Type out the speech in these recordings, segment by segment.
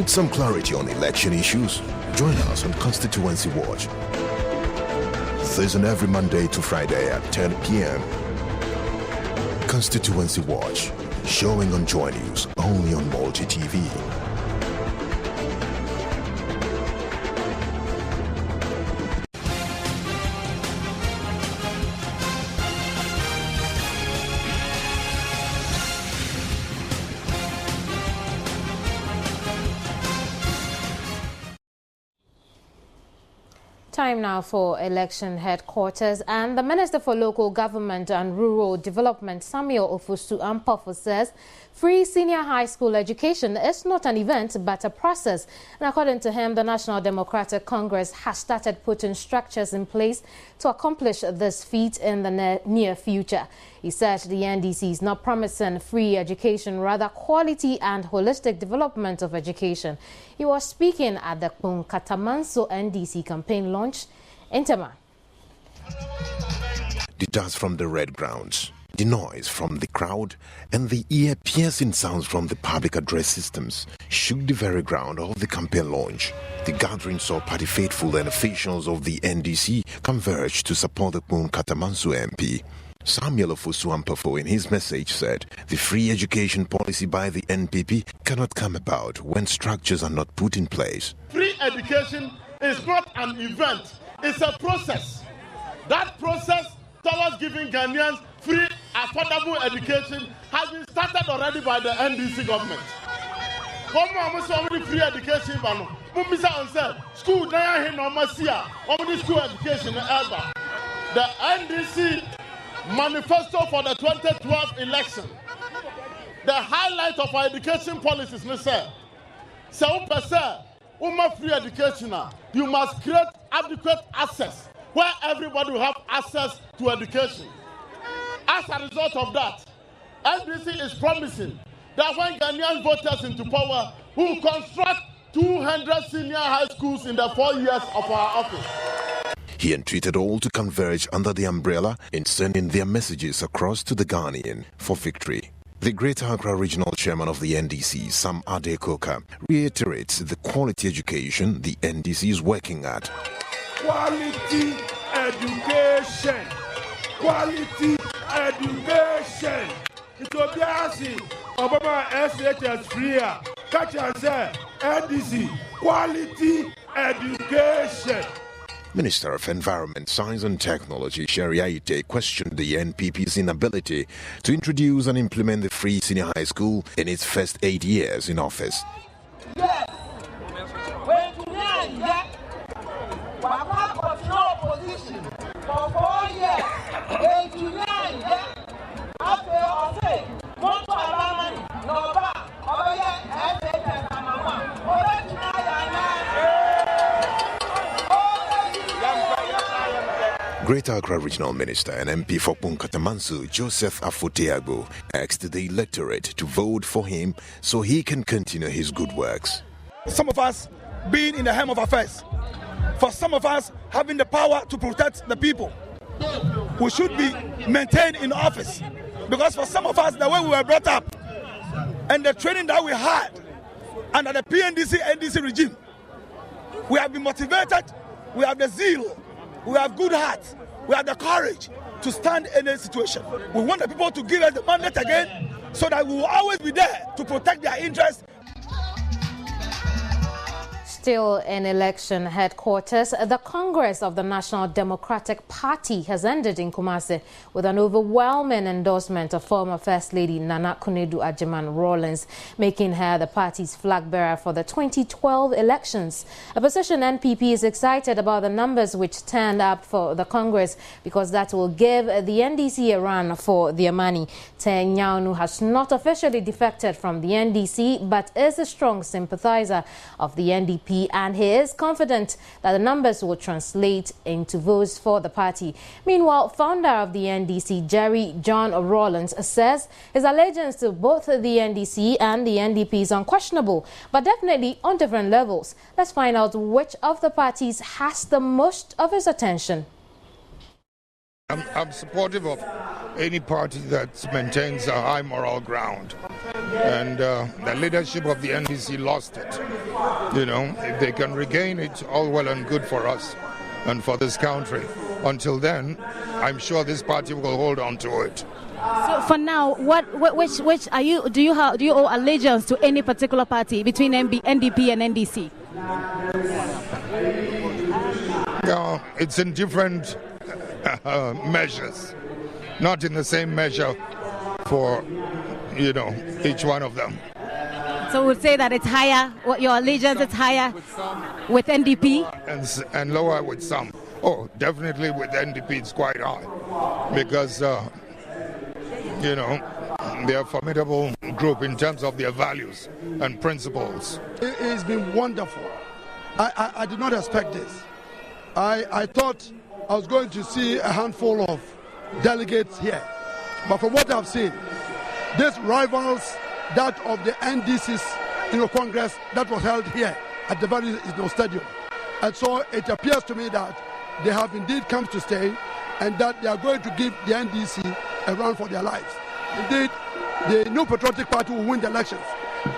Want some clarity on election issues? Join us on Constituency Watch. This on every Monday to Friday at 10 p.m. Constituency Watch, showing on Joy News, only on Multi TV. Time now for election headquarters, and the Minister for Local Government and Rural Development, Samuel Ofosu-Ampofo, says free senior high school education is not an event but a process. And according to him, the National Democratic Congress has started putting structures in place to accomplish this feat in the near future. He said the NDC is not promising free education, rather quality and holistic development of education. He was speaking at the Katamanso NDC campaign launch in Tema. The dust from the red grounds, the noise from the crowd, and the ear-piercing sounds from the public address systems shook the very ground of the campaign launch. The gathering saw party faithful and officials of the NDC converge to support the Katamanso MP. Samuel Ofosu-Ampofo in his message said the free education policy by the NPP cannot come about when structures are not put in place. Free education is not an event, it's a process. That process towards giving Ghanaians free, affordable education has been started already by the NDC government. Free education, school school education ever. The NDC manifesto for the 2012 election, the highlight of our education policies, free education, you must create adequate access where everybody will have access to education. As a result of that, NDC is promising that when Ghanaian voters into power, we will construct 200 senior high schools in the 4 years of our office. He entreated all to converge under the umbrella in sending their messages across to the Ghanaian for victory. The Greater Accra Regional Chairman of the NDC, Sam Adekoka, reiterates the quality education the NDC is working at. Quality education. Quality education. It will be asking Obama SHS free. Catch and say NDC. Quality education. Minister of Environment, Science and Technology, Sherry Aite, questioned the NPP's inability to introduce and implement the free senior high school in its first 8 years in office. Yes. Opposition for 4 years. Greater Accra Regional Minister and MP for Katamanso, Joseph Afoteagbo, asked the electorate to vote for him so he can continue his good works. Some of us being in the helm of affairs, for some of us having the power to protect the people, we should be maintained in office. Because for some of us, the way we were brought up and the training that we had under the PNDC, NDC regime, we have been motivated, we have the zeal, we have good heart, we have the courage to stand in any situation. We want the people to give us the mandate again so that we will always be there to protect their interests. Still in election headquarters, the Congress of the National Democratic Party has ended in Kumasi with an overwhelming endorsement of former First Lady Nana Akufo-Addo Rawlings, making her the party's flag bearer for the 2012 elections. Opposition NPP is excited about the numbers which turned up for the Congress because that will give the NDC a run for their money. Teng Nyanu has not officially defected from the NDC but is a strong sympathizer of the NDP, and he is confident that the numbers will translate into votes for the party. Meanwhile, founder of the NDC, Jerry John Rawlings, says his allegiance to both the NDC and the NDP is unquestionable, but definitely on different levels. Let's find out which of the parties has the most of his attention. I'm supportive of any party that maintains a high moral ground. and the leadership of the NDC lost it. You know, if they can regain it, all well and good for us and for this country. Until then, I'm sure this party will hold on to it. So for now, which are you? Do you owe allegiance to any particular party between NDP and NDC? No, it's in different measures, not in the same measure for, you know, each one of them. So we would say that it's higher. What your allegiance is higher with NDP and lower with some. Oh, definitely with NDP it's quite high because you know, they are a formidable group in terms of their values and principles. It's been wonderful. I did not expect this. I thought I was going to see a handful of delegates here. But from what I've seen, this rivals that of the NDC's Congress that was held here at the very stadium. And so it appears to me that they have indeed come to stay and that they are going to give the NDC a run for their lives. Indeed, the New Patriotic Party will win the elections.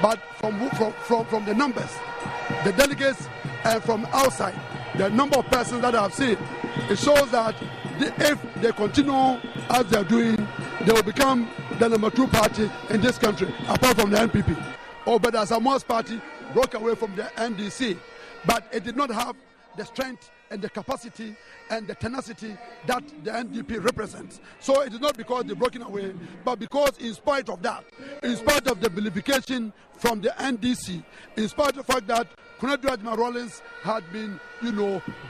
But from the numbers, the delegates, and from outside, the number of persons that I have seen, it shows that if they continue as they are doing, they will become the number 2 party in this country, apart from the NPP. But the Samoa's party broke away from the NDC, but it did not have the strength and the capacity and the tenacity that the NDP represents. So it is not because they're broken away, but because in spite of that, in spite of the vilification from the NDC, in spite of the fact that Rawlings had been,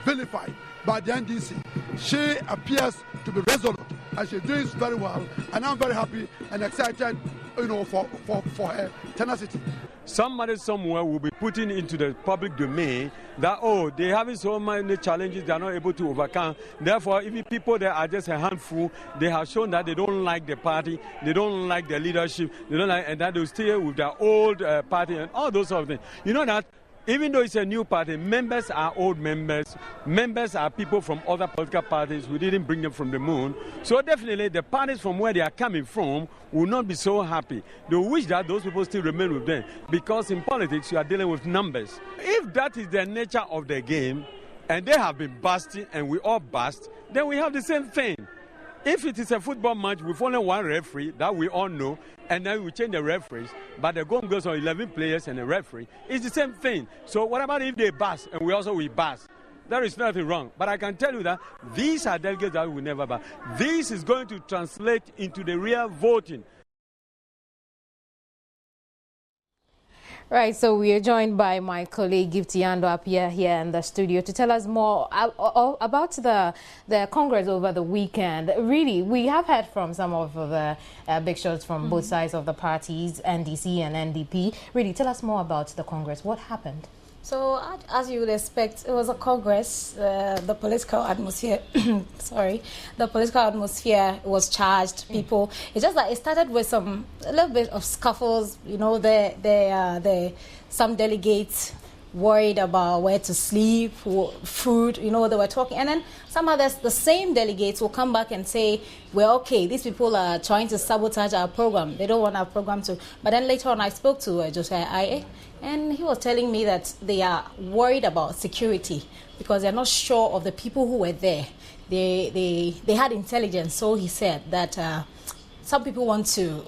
vilified by the NDC, she appears to be resolute and she's doing very well. And I'm very happy and excited, for her tenacity. Somebody somewhere will be putting into the public domain that, they're having so many challenges they are not able to overcome. Therefore, even people that are just a handful, they have shown that they don't like the party, they don't like the leadership, they don't like, and that they'll stay with their old party and all those sort of things. You know that even though it's a new party, members are old members. Members are people from other political parties. We didn't bring them from the moon. So definitely the parties from where they are coming from will not be so happy. They wish that those people still remain with them. Because in politics, you are dealing with numbers. If that is the nature of the game, and they have been busting and we all bust, then we have the same thing. If it is a football match with only one referee, that we all know, and then we change the referees, but the game goes on 11 players and a referee, it's the same thing. So what about if they bust and we bust? There is nothing wrong. But I can tell you that these are delegates that will never bust. This is going to translate into the real voting. Right, so we are joined by my colleague Gifty Ando Apia here in the studio to tell us more about the Congress over the weekend. Really, we have heard from some of the big shots from both sides of the parties, NDC and NDP. Really, tell us more about the Congress. What happened? So, as you would expect, it was a Congress. The political atmosphere, the political atmosphere was charged. People, it's just that it started with a little bit of scuffles. Some delegates worried about where to sleep, food. They were talking, and then some others, the same delegates, will come back and say, "Well, okay, these people are trying to sabotage our program. They don't want our program to." But then later on, I spoke to Josiah Aye. And he was telling me that they are worried about security because they're not sure of the people who were there. They had intelligence, so he said that some people want to,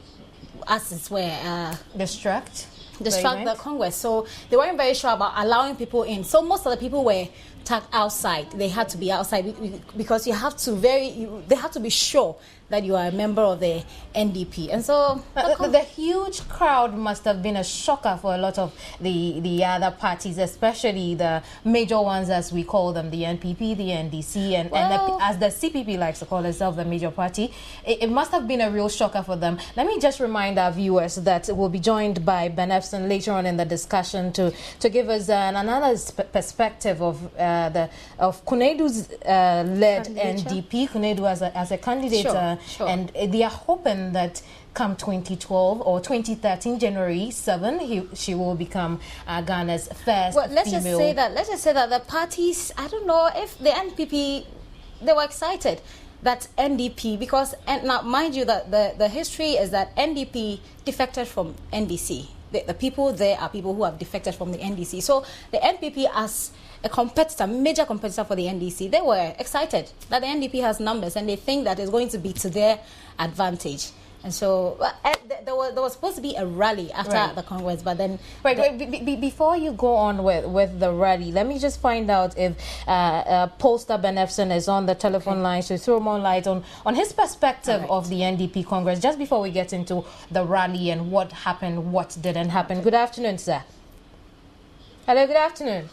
as it were, distract the Congress. So they weren't very sure about allowing people in. So most of the people were tucked outside. They had to be outside because they have to be sure that you are a member of the NDP. And so the huge crowd must have been a shocker for a lot of the other parties, especially the major ones, as we call them, the NPP, the NDC, and as the CPP likes to call itself, the major party. It must have been a real shocker for them. Let me just remind our viewers that we'll be joined by Ben Epson later on in the discussion to give us another perspective of Konedu's led NDP, Konedu as a candidate. Sure. And they are hoping that come 2012 or 2013, January 7, she will become Ghana's first let's female. Let's just say that the parties, I don't know if the NPP, they were excited. that NDP, because, and now mind you that the history is that NDP defected from NDC. The people there are people who have defected from the NDC. So the NPP as a competitor, major competitor for the NDC, they were excited that the NDP has numbers and they think that it's going to be to their advantage. And so there was supposed to be a rally after the Congress, but then... Before you go on with the rally, let me just find out if Pollster Benefson is on the telephone line to throw more light on his perspective of the NDP Congress, just before we get into the rally and what happened, what didn't happen. Good afternoon, sir. Hello, good afternoon.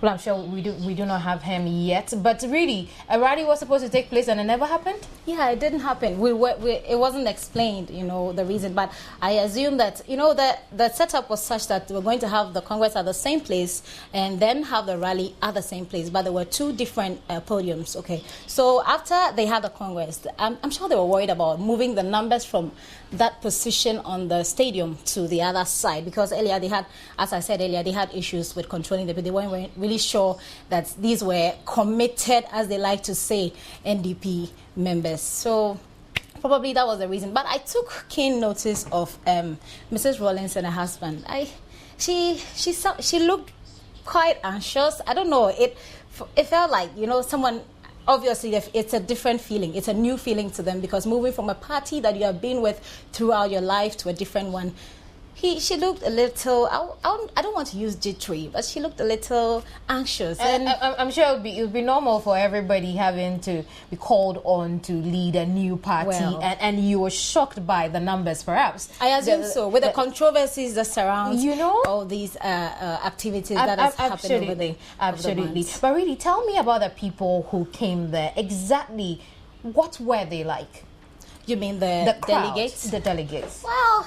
Well, I'm sure we do not have him yet, but really, a rally was supposed to take place and it never happened? Yeah, it didn't happen. It wasn't explained, the reason, but I assume that, the setup was such that we're going to have the Congress at the same place and then have the rally at the same place, but there were two different podiums, okay? So after they had the Congress, I'm sure they were worried about moving the numbers from that position on the stadium to the other side, because earlier they had, as I said earlier, they had issues with controlling they weren't really sure that these were committed, as they like to say, NDP members. So probably that was the reason. But I took keen notice of Mrs. Rawlings and her husband. She looked quite anxious. I don't know. It felt like, someone. Obviously, it's a different feeling. It's a new feeling to them, because moving from a party that you have been with throughout your life to a different one, she looked a little, I don't want to use jittery, but she looked a little anxious. And I'm sure it would be normal for everybody having to be called on to lead a new party, and you were shocked by the numbers, perhaps. I assume so, with the controversies that surround all these activities that has happened over the Absolutely. But really, tell me about the people who came there. Exactly, what were they like? You mean the delegates? The delegates. Well,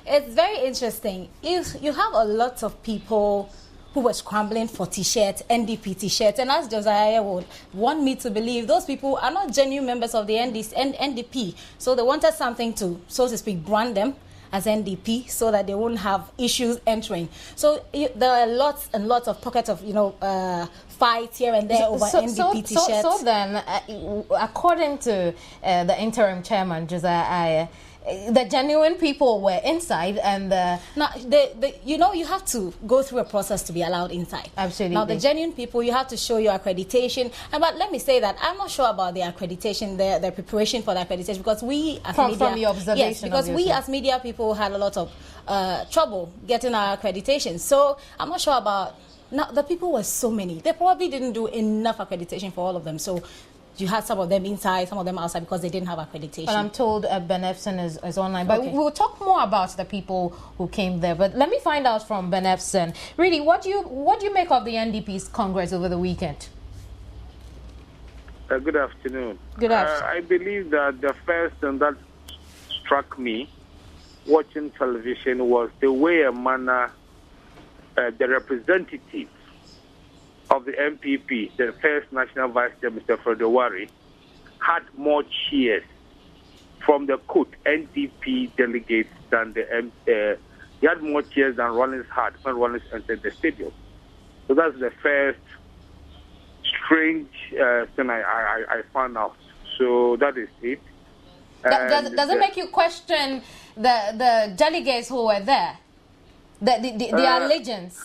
it's very interesting. You have a lot of people who were scrambling for T-shirts, NDP T-shirts, and as Josiah would want me to believe, those people are not genuine members of the NDP. So they wanted something to, so to speak, brand them as NDP so that they won't have issues entering. So there are lots and lots of pockets of, fights here and there over NDP T-shirts. So then, according to the interim chairman, Josiah, the genuine people were inside, and you have to go through a process to be allowed inside. Absolutely. Now, the genuine people, you have to show your accreditation. But let me say that I'm not sure about the accreditation, the preparation for the accreditation, because we as media, from your observation, yes, because we as media people had a lot of trouble getting our accreditation. So I'm not sure about. Now, the people were so many. They probably didn't do enough accreditation for all of them. So you had some of them inside, some of them outside, because they didn't have accreditation. And I'm told Benefson is online. But we'll talk more about the people who came there. But let me find out from Benefson. Really, what do you make of the NDP's Congress over the weekend? Good afternoon. Good afternoon. I believe that the first thing that struck me watching television was the way a manner the representative of the MPP, the first National Vice Chairman, Mr. Fredowari, had more cheers from the NDP delegates than he had more cheers than Rawlings had when Rawlings entered the stadium. So that's the first strange thing I found out. So that is it. Does it make you question the delegates who were there? The allegiance?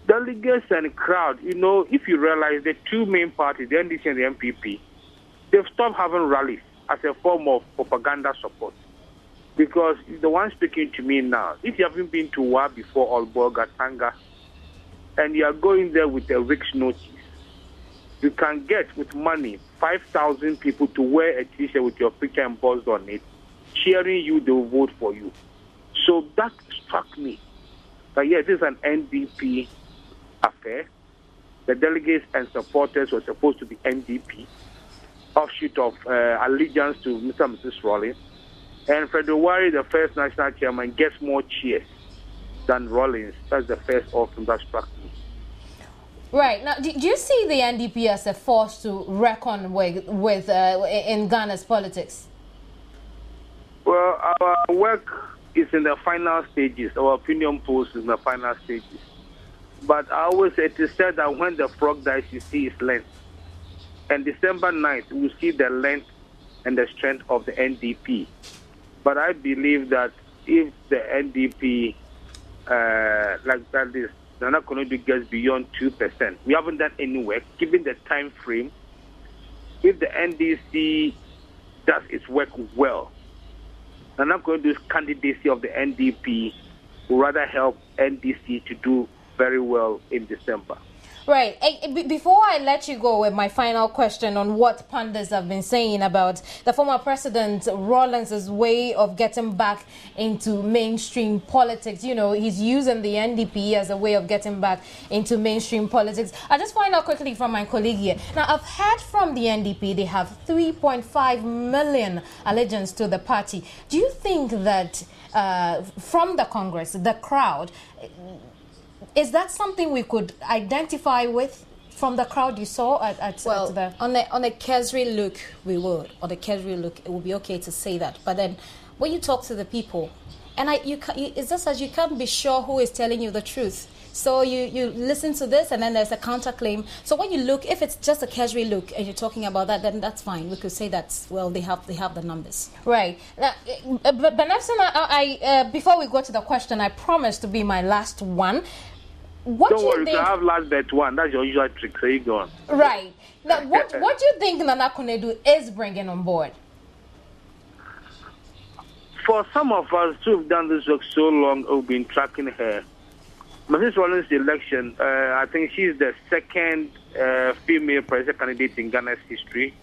Delegates and crowd, if you realize the two main parties, the NDC and the MPP, they've stopped having rallies as a form of propaganda support. Because the one speaking to me now, if you haven't been to Wa before, or Bolgatanga, and you are going there with a week's notice, you can get with money 5,000 people to wear a T-shirt with your picture embossed on it, cheering you, they will vote for you. So that struck me. But yes, this is an NDP affair. The delegates and supporters were supposed to be NDP, offshoot of allegiance to Mr. and Mrs. Rawlings. And Fredowari, the first national chairman, gets more cheers than Rawlings. That's the first orphan that struck me. Right. Now, do you see the NDP as a force to reckon with in Ghana's politics? Well, our work is in the final stages. Our opinion polls is in the final stages. But I always say, it is said that when the frog dies, you see its length. And December 9th, we'll see the length and the strength of the NDP. But I believe that if the NDP, like that is, Nana Konedu gets beyond 2%, we haven't done any work, given the time frame. If the NDC does its work well, Nana Konedu's candidacy of the NDP will rather help NDC to do very well in December. Right. Before I let you go with my final question on what pundits have been saying about the former president Rawlings' way of getting back into mainstream politics, you know, he's using the NDP as a way of getting back into mainstream politics. I just find out quickly from my colleague here. Now, I've heard from the NDP they have 3.5 million allegiance to the party. Do you think that from the Congress, the crowd, is that something we could identify with from the crowd you saw at the... On a cursory look, we would. On a cursory look, it would be okay to say that. But then, when you talk to the people, and it's just as you can't be sure who is telling you the truth. So you listen to this, and then there's a counterclaim. So when you look, if it's just a cursory look, and you're talking about that, then that's fine. We could say that, well, they have the numbers. Right. But Benefson, before we go to the question, I promised to be my last one. Don't worry, you have last bet one. That's your usual trick, so you go on. Right. Now, what do you think Nana Konedu is bringing on board? For some of us who've done this work so long, who've been tracking her, since Rawlings' election, I think she's the second female president candidate in Ghana's history.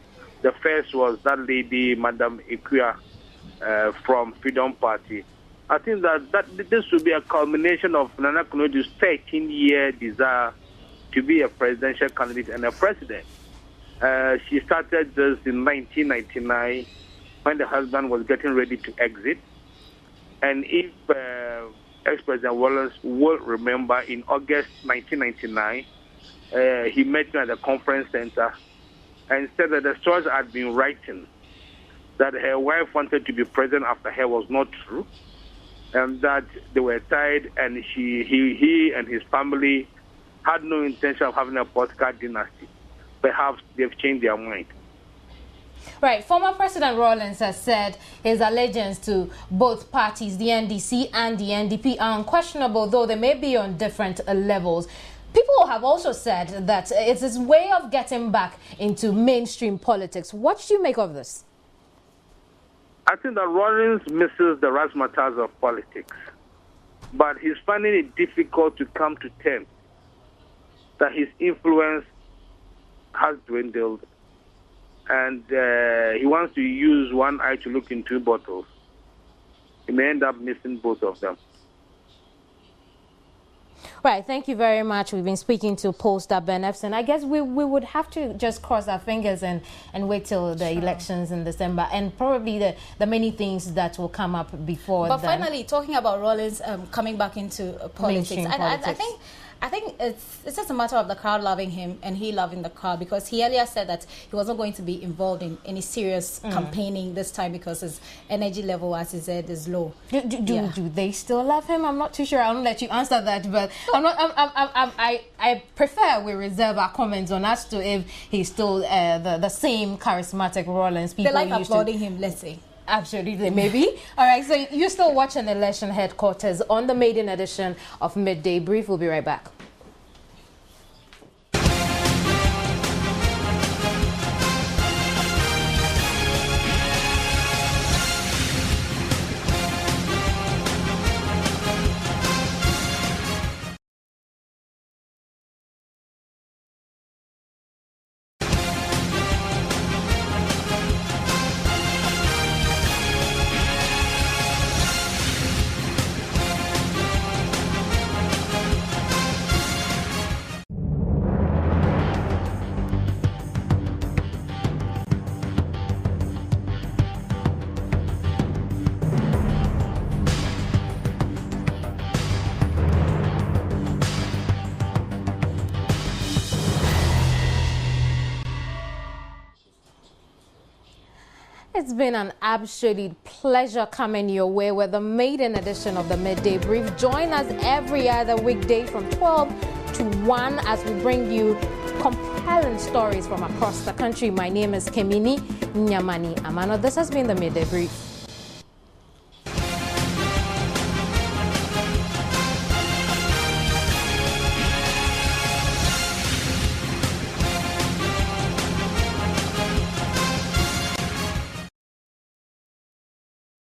The first was that lady, Madam Ikuya, from Freedom Party. I think that this will be a culmination of Nana Konedu's 13-year desire to be a presidential candidate and a president. She started this in 1999 when the husband was getting ready to exit. And if ex-President Rawlings will remember, in August 1999, he met me at the conference center and said that the stories had been written that her wife wanted to be president after her was not true, and that they were tied, and he and his family had no intention of having a political dynasty. Perhaps they've changed their mind. Right. Former President Rawlings has said his allegiance to both parties, the NDC and the NDP, are unquestionable, though they may be on different levels. People have also said that it's his way of getting back into mainstream politics. What do you make of this? I think that Rawlings misses the razzmatazz of politics, but he's finding it difficult to come to terms that his influence has dwindled, and he wants to use one eye to look in two bottles. He may end up missing both of them. Right, thank you very much. We've been speaking to pollster Benefson. I guess we would have to just cross our fingers and wait till the elections in December, and probably the many things that will come up before. But finally, talking about Rawlings coming back into politics, I think it's just a matter of the crowd loving him and he loving the crowd, because he earlier said that he wasn't going to be involved in any serious campaigning this time because his energy level, as he said, is low. Do they still love him? I'm not too sure. I'll let you answer that, but I prefer we reserve our comments on as to if he's still the same charismatic Rawlings. People they like applauding him, let's say. Absolutely, maybe. All right, so you're still watching Election Headquarters on the maiden edition of Midday Brief. We'll be right back. It's been an absolute pleasure coming your way with the maiden edition of the Midday Brief. Join us every other weekday from 12 to 1 as we bring you compelling stories from across the country. My name is Kemini Nyamani Amano. This has been the Midday Brief.